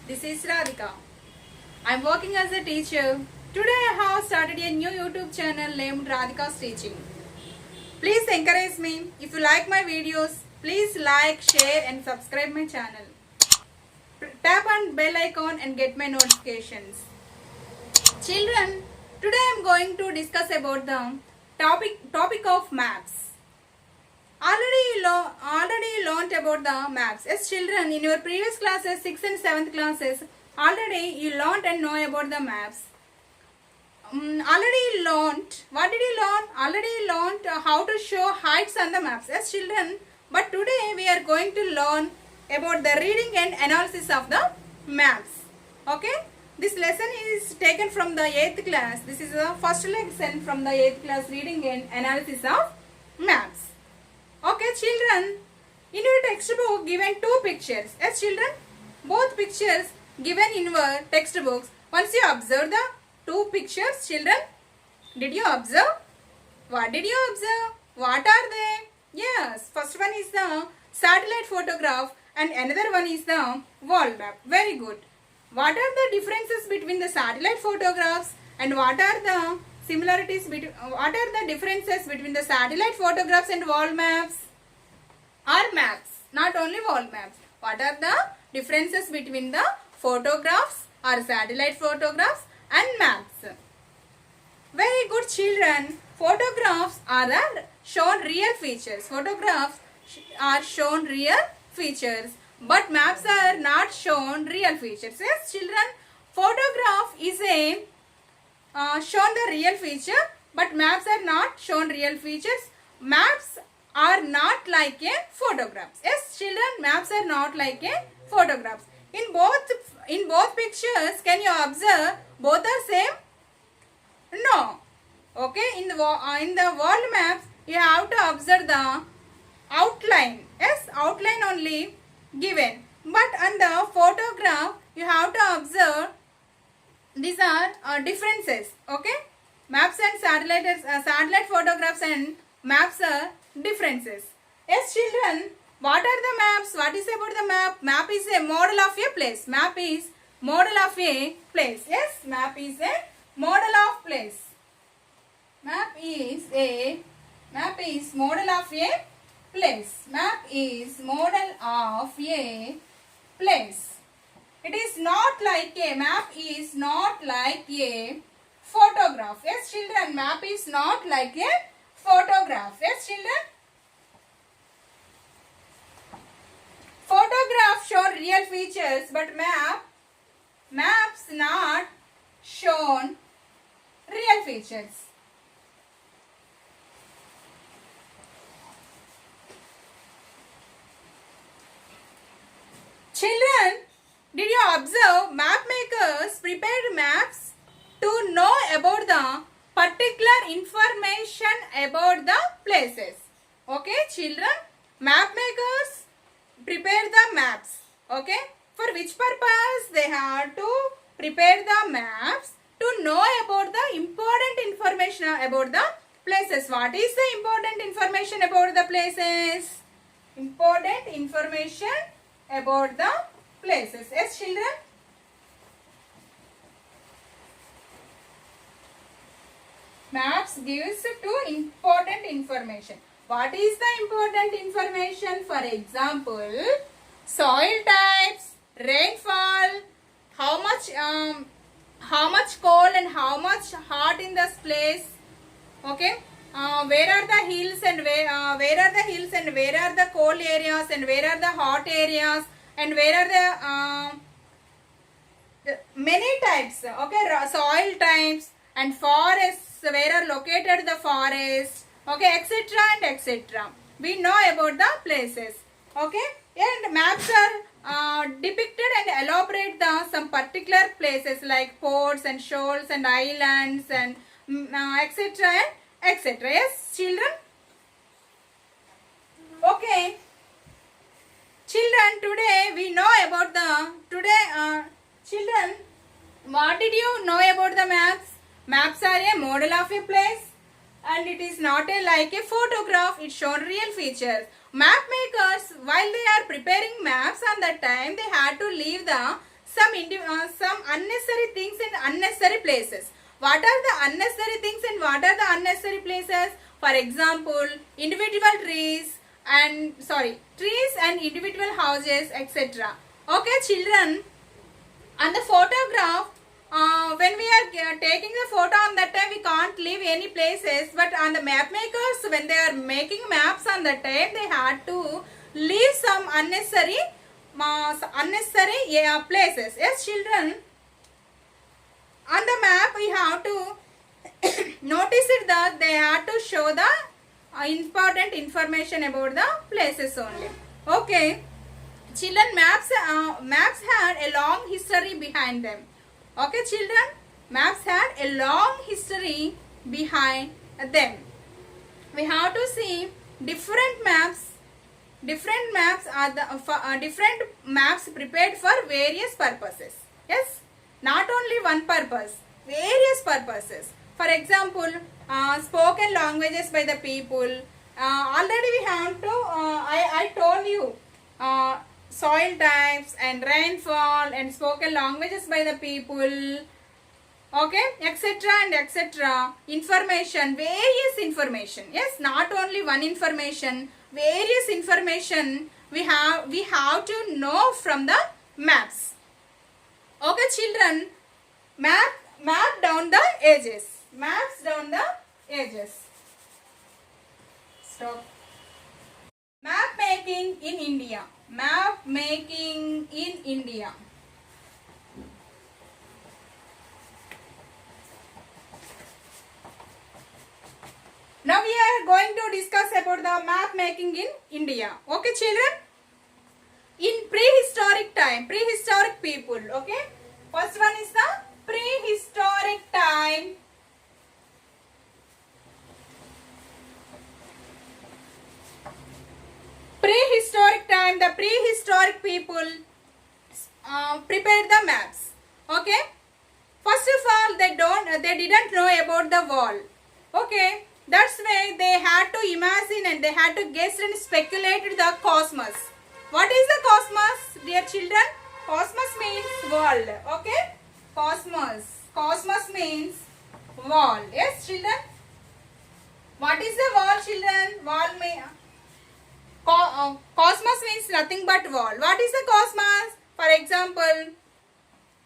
This is Radhika. I am working as a teacher. Today I have started a new YouTube channel named Radhika's Teaching. Please encourage me. If you like my videos, please like, share and subscribe my channel. Tap on bell icon and get my notifications. Children, today I am going to discuss about the topic of maps. Already learned about the maps. As children, in your previous classes, 6th and 7th classes, already you learned and know about the maps. Already learned. What did you learn? Already learned how to show heights on the maps as children. But today we are going to learn about the reading and analysis of the maps. Okay? This lesson is taken from the 8th class. This is the first lesson from the 8th class, reading and analysis of maps. Okay, children, in your textbook given two pictures. As children, both pictures given in your textbooks. Once you observe the two pictures, children, did you observe? What did you observe? What are they? Yes, first one is the satellite photograph and another one is the world map. Very good. What are the differences between the satellite photographs and what are the similarities between, what are the differences between the satellite photographs and world maps? Or maps, not only world maps. What are the differences between the photographs or satellite photographs and maps? Very good, children. Photographs are shown real features. Photographs are shown real features, but maps are not shown real features. Yes, children, photograph is a shown the real feature, but maps are not shown real features. Maps are not like a photographs. Yes, children, maps are not like a photographs. In both pictures, can you observe both are same? No. Okay, in the world maps, you have to observe the outline. Yes, outline only given. But on the photograph, you have to observe these are differences. Okay, maps and satellite photographs and maps are differences. Yes, children, what are the maps? What is about the map? Map is a model of a place. Map is model of a place. Yes, map is a model of place. Map is model of a place. Map is model of a place. It is not like a map is not like a photograph. Yes, children, map is not like a photograph. Yes, children. Photograph show real features, but maps not shown real features. Children, did you observe map makers prepared maps to know about the particular information about the places? Okay, children, map makers prepare the maps. Okay, for which purpose they have to prepare the maps? To know about the important information about the places. What is the important information about the places? Important information about the places. Yes, children. Maps gives to important information. What is the important information? For example, soil types, rainfall, how much cold and how much hot in this place. Okay. Where are the hills and where are the hills and where are the cold areas and where are the hot areas and where are the many types. Okay, soil types and forests, where are located the forests. Okay, etc. and etc. We know about the places. Okay, and maps are depicted and elaborate the some particular places like ports and shoals and islands and etc. and etc. Yes, children. Okay, children, today we know about children, what did you know about the maps? Maps are a model of a place and it is not like a photograph. It shown real features. Map makers, while they are preparing maps on that time, they had to leave the some unnecessary things in unnecessary places. What are the unnecessary things and what are the unnecessary places? For example, trees and individual houses, etc. Okay, children, on the photograph, when we are taking the photo, on that time we can't leave any places, but on the map makers, when they are making maps on that time, they had to leave some unnecessary places. Yes, children, on the map we have to notice it that they have to show the important information about the places only. Okay, children, maps had a long history behind them. Okay, children, maps had a long history behind them. We have to see different maps. Different maps are the different maps prepared for various purposes. Yes, not only one purpose, various purposes. For example, spoken languages by the people. Already we have to, I told you, soil types and rainfall and spoken languages by the people. Okay, etc. and etc. Information, various information. Yes, not only one information, various information we have to know from the maps. Okay, children, map down the edges. Maps down the edges. Stop. Map making in India. Map making in India. Now we are going to discuss about the map making in India. Okay, children? In prehistoric time, prehistoric people. Okay? First one is the prehistoric time. Prehistoric time, the prehistoric people prepared the maps. Okay? First of all, they didn't know about the wall. Okay? That's why they had to imagine and they had to guess and speculate the cosmos. What is the cosmos, dear children? Cosmos means world. Okay? Cosmos. Cosmos means wall. Yes, children? What is the wall, children? Cosmos means nothing but wall. What is the cosmos? For example,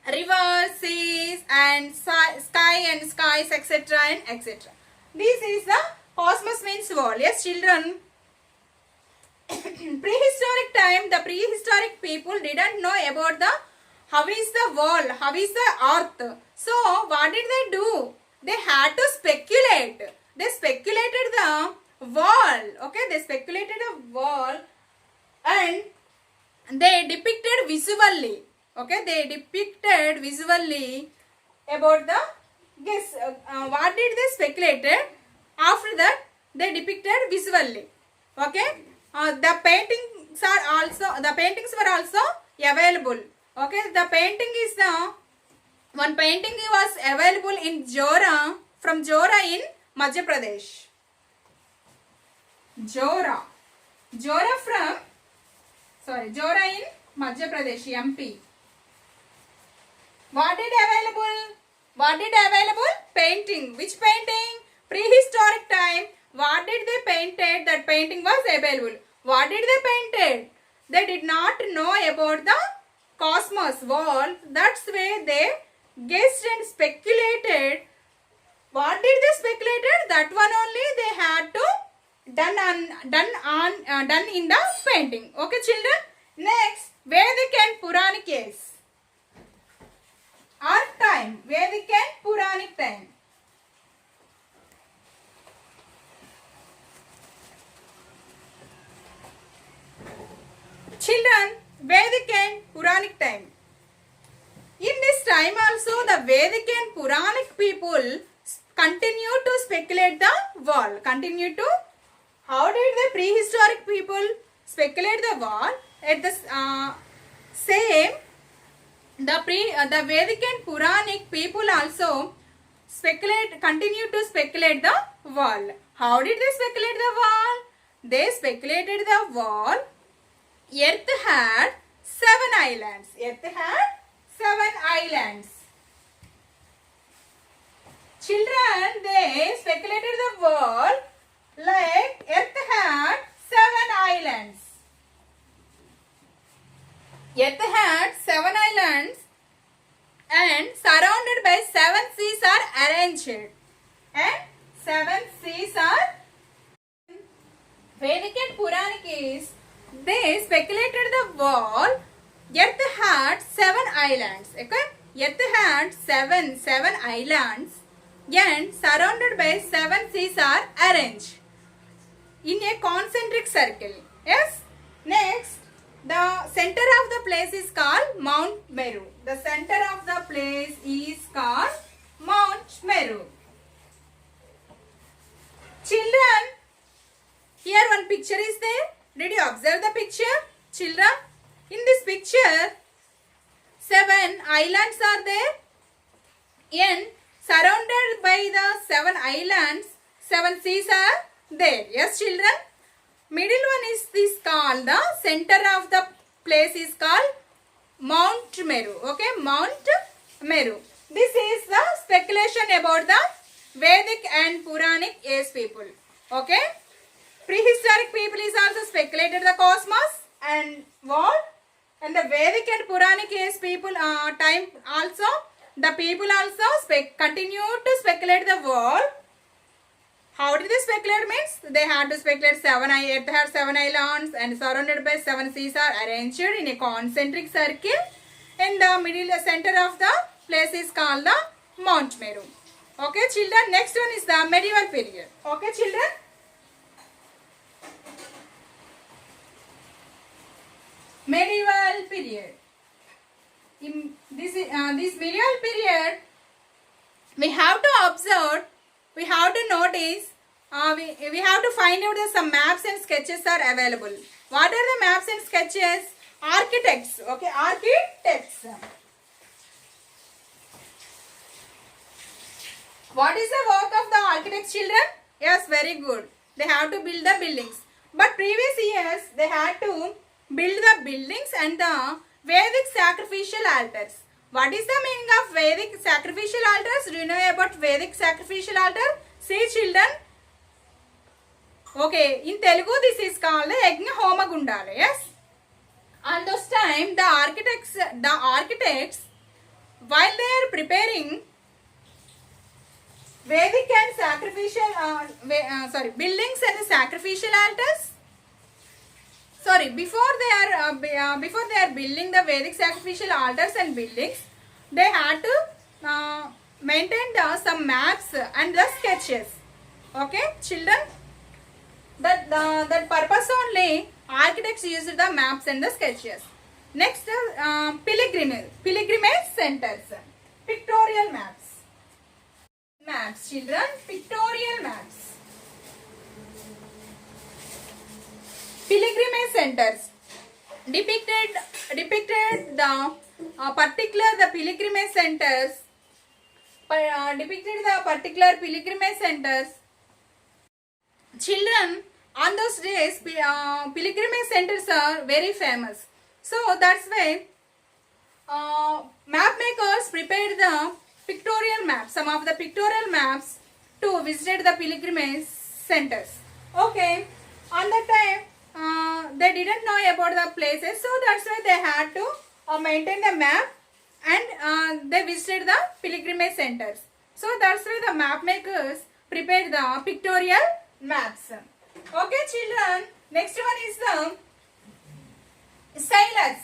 rivers, seas, and sky and skies, etc. and etc. This is the cosmos means wall. Yes, children. Prehistoric time, the prehistoric people didn't know about how is the wall, how is the earth. So, what did they do? They had to speculate. They speculated the wall. Okay, they speculated the wall and they depicted visually. Okay, they depicted visually about the guess. What did they speculated? After that, they depicted visually. Okay, the paintings were also available. Okay, the painting is one painting was available in Jora, from Jora in Madhya Pradesh. Jora in Madhya Pradesh, MP. What did available? Painting. Which painting? Prehistoric time. What did they painted? That painting was available. What did they painted? They did not know about the cosmos wall. That's why they guessed and speculated. What did they speculated? That one only they had to done in the painting. Okay, children. Next, Vedic and Puranic age. Our time, Vedic and Puranic time. Children, Vedic and Puranic time. In this time also, the Vedic and Puranic people continue to speculate the wall. How did the prehistoric people speculate the wall? At the same, the Vedic and Puranic people also continue to speculate the wall. How did they speculate the wall? They speculated the wall. Earth had 7 islands. islands. Children, they speculated the world like Earth had 7 islands. Earth had 7 islands and surrounded by 7 seas are arranged. And 7 seas are Vedic and Puranic is they speculated the world Earth had 7 islands. Okay? Earth had 7 islands and surrounded by 7 seas are arranged in a concentric circle. Yes? Next, the center of the place is called Mount Meru. The center of the place is called Mount Meru. Children, here one picture is there. Did you observe the picture? Children, in this picture, 7 islands are there and surrounded by the 7 islands, 7 seas are there. Yes, children? Middle one is called the center of the place is called Mount Meru. Okay, Mount Meru. This is the speculation about the Vedic and Puranic age people. Okay. Prehistoric people is also speculated the cosmos and world, and the Vedic and Puranic age people time also the people also continue to speculate the world. How did they speculate means? They had to speculate Earth had 7 islands and surrounded by 7 seas are arranged in a concentric circle. In the middle center of the place is called the Mount Meru. Okay, children. Next one is the medieval period. Okay, children. Medieval period. In this medieval period, we have to observe, we have to notice, we have to find out that some maps and sketches are available. What are the maps and sketches? Architects. Okay, architects. What is the work of the architects, children? Yes, very good. They have to build the buildings. But previous years, they had to build the buildings and the Vedic sacrificial altars. What is the meaning of Vedic sacrificial altars? Do you know about Vedic sacrificial altar? See, children. Okay, in Telugu this is called the Yajna Homa Gundala. Yes. On those time, the architects, while they are preparing Vedic and sacrificial, buildings and the sacrificial altars. Sorry, before they are building the Vedic sacrificial altars and buildings, they had to maintain some maps and the sketches. Okay, children. That purpose only architects used the maps and the sketches. Next, pilgrimage centers, pictorial maps. Maps, children, pictorial maps. Pilgrimage centers depicted the pilgrimage centers. Depicted the particular pilgrimage centers. Children, on those days, pilgrimage centers are very famous. So that's why map makers prepared the pictorial maps, some of the pictorial maps to visit the pilgrimage centers. Okay, on that time they didn't know about the places, so that's why they had to maintain the map and they visited the pilgrimage centers. So that's why the map makers prepared the pictorial maps. Okay, children. Next one is the sailors.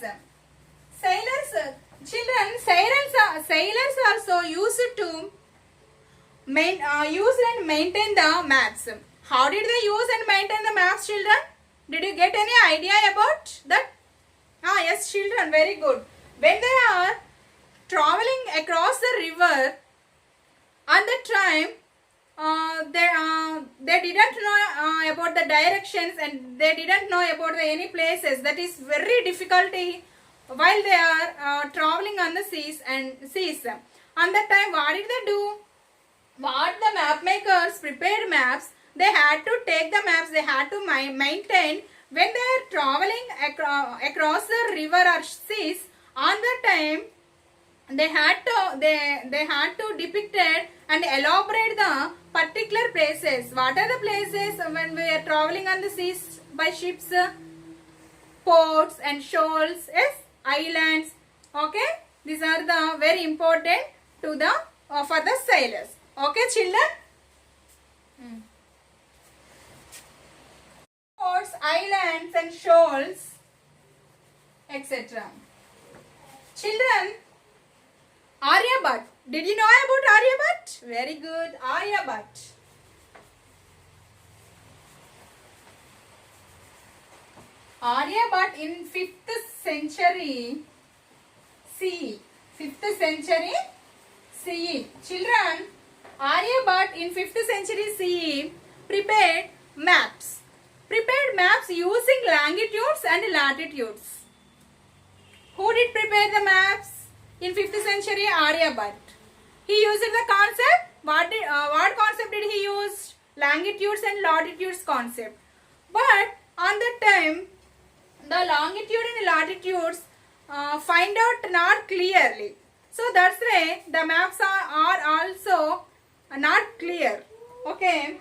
Sailors, children, sailors also used to use and maintain the maps. How did they use and maintain the maps, children? Did you get any idea about that? Yes, children, very good. When they are traveling across the river, at that time, they didn't know about the directions and they didn't know about any places. That is very difficulty while they are traveling on the seas. On that time, what did they do? What the map makers prepared maps, they had to take the maps, they had to maintain when they are traveling across the river or seas. On that time, they had to depict it and elaborate the particular places. What are the places when we are traveling on the seas by ships? Ports and shoals, yes, islands. Okay, these are the very important to the for the sailors. Okay, children. Ports, islands and shoals, etc. Children, Aryabhat. Did you know about Aryabhat? Very good. Aryabhat. Aryabhat in 5th century CE. 5th century CE. Children, Aryabhat in 5th century CE prepared maps. Prepared maps using longitudes and latitudes. Who did prepare the maps in 5th century? Aryabhat. He used the concept. What concept did he use? Longitudes and latitudes concept. But on that time, the longitude and latitudes find out not clearly. So that's why the maps are also not clear. Okay.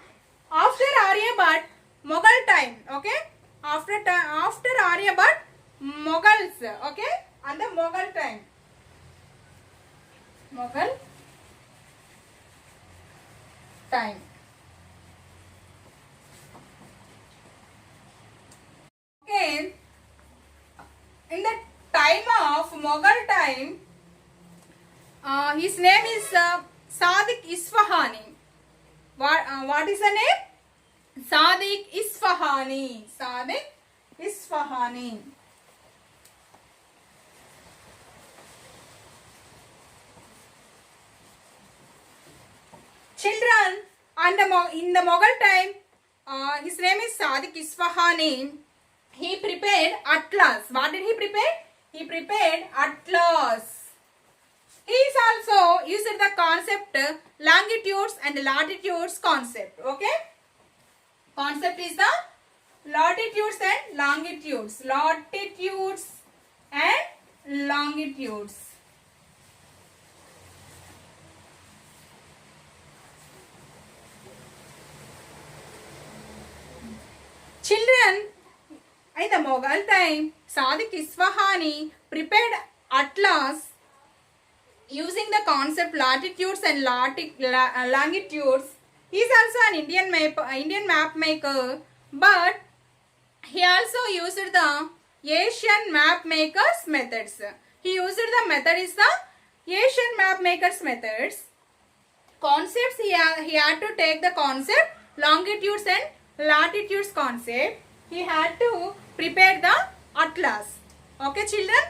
After Aryabhat, Mughal time. Okay. After Aryabhat, Mughals. Okay. And the Mughal time. Mughal time. Okay. In the time of Mughal time, his name is Sadiq Isfahani. What is the name? Sadiq Isfahani. Sadiq Isfahani. Children, in the Mughal time, his name is Sadiq Isfahani. He prepared atlas. What did he prepare? He prepared atlas. He is also used the concept longitudes and latitudes concept. Okay? Concept is the latitudes and longitudes. Latitudes and longitudes. Children, in the Mughal time, Sadiq Isfahani prepared atlas using the concept latitudes and longitudes. He is also an Indian map maker, but he also used the Asian map makers methods. He used the method is the Asian map makers methods. Concepts he had to take the concept longitudes and latitudes concept. He had to prepare the atlas. Okay, children.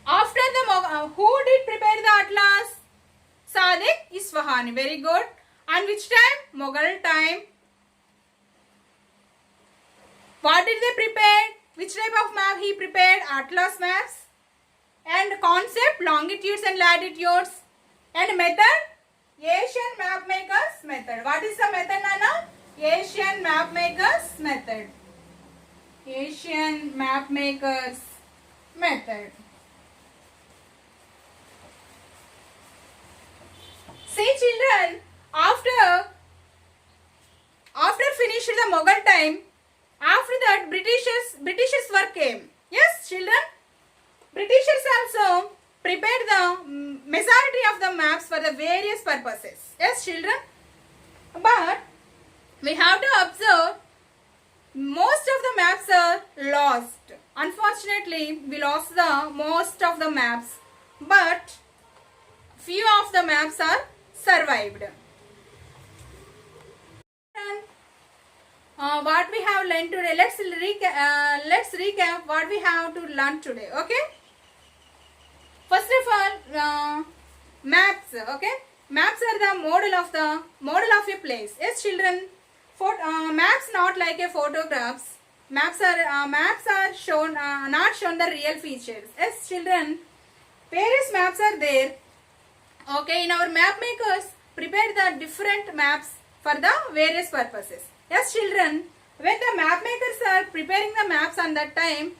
After the who did prepare the atlas? Sadiq Isfahani. Very good. And which time? Mughal time. What did they prepare? Which type of map he prepared? Atlas maps. And concept longitudes and latitudes. And method? Asian map makers method. What is the method, Nana? Asian map makers method. Asian map makers method. See, children, after finished the Mughal time, after that Britishers work came. Yes, children, Britishers also prepared the majority of the maps for the various purposes. Yes, children, but we have to observe most of the maps are lost. Unfortunately, we lost the most of the maps, but few of the maps are survived. What we have learned today, let's recap what we have to learn today. Okay, first of all, maps. Okay, maps are the model of a place. Yes, children, maps not like a photographs. Maps are shown not shown the real features. Yes, children, various maps are there. Okay, in our map makers prepare the different maps for the various purposes. Yes, children, when the map makers are preparing the maps on that time,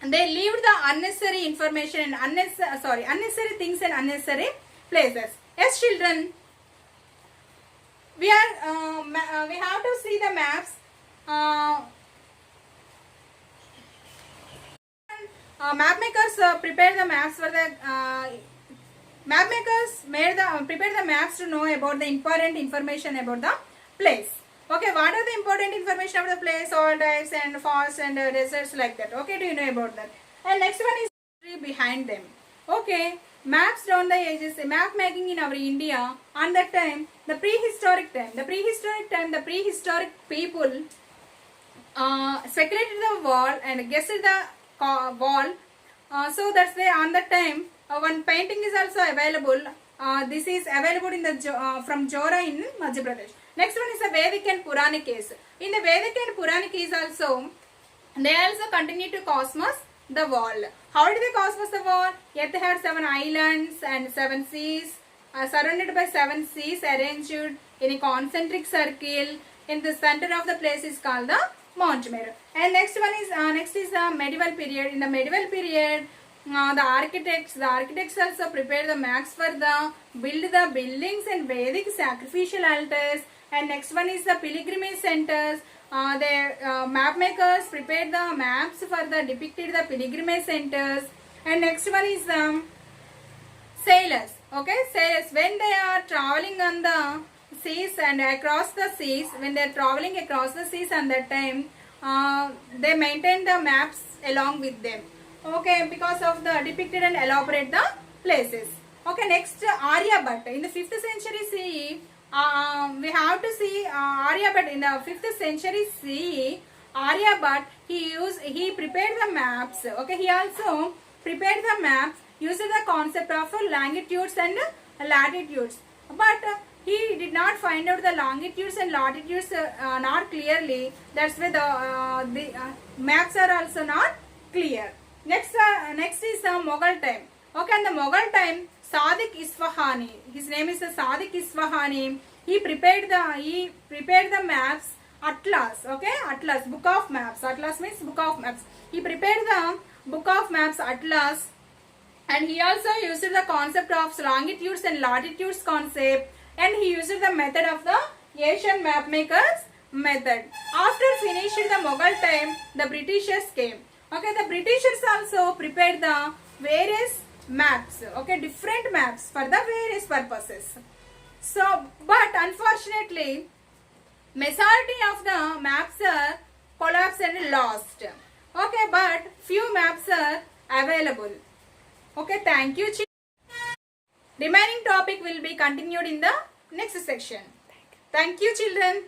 they leave the unnecessary information and unnecessary things and unnecessary places. Yes, children, we have to see the maps. Map makers prepare the maps for the map makers prepare the maps to know about the important information about the place. Okay, what are the important information about the place? Soil types and forests and deserts, like that. Okay, do you know about that? And next one is history behind them. Okay, maps down the ages, map making in our India on that time, the prehistoric people speculated the wall and guessed the wall. So that's why on that time one painting is also available. This is available in the from Jora in Madhya Pradesh. Next one is the Vedic and Puranic case. In the Vedic and Puranic case also, they also continue to cosmos the wall. How did they cosmos the wall? Earth had 7 islands and 7 seas, surrounded by 7 seas arranged in a concentric circle. In the center of the place is called the Mount Meru. And next is the medieval period. In the medieval period, the architects also prepare the maps for the build the buildings and Vedic sacrificial altars. And next one is the pilgrimage centers. The map makers prepared the maps for the depicted the pilgrimage centers. And next one is the sailors. Okay, sailors, when they are traveling on the seas and across the seas, when they are traveling across the seas on that time, they maintain the maps along with them. Okay, because of the depicted and elaborate the places. Okay, next Aryabhatta. In the 5th century CE, we have to see Aryabhatta. In the 5th century CE, Aryabhatta, he prepared the maps. Okay, he also prepared the maps using the concept of longitudes and latitudes. But he did not find out the longitudes and latitudes not clearly. That's why the maps are also not clear. Next is the Mughal time. Okay, in the Mughal time, Sadiq Isfahani, his name is Sadiq Isfahani. He prepared the maps, Atlas. Okay, Atlas, book of maps. Atlas means book of maps. He prepared the book of maps, Atlas, and he also used the concept of longitudes and latitudes concept, and he used the method of the Asian map makers method. After finishing the Mughal time, the Britishers came. Okay, the Britishers also prepared the various maps. Okay, different maps for the various purposes. So, but unfortunately, majority of the maps are collapsed and lost. Okay, but few maps are available. Okay, thank you. Remaining topic will be continued in the next section. Thank you, children.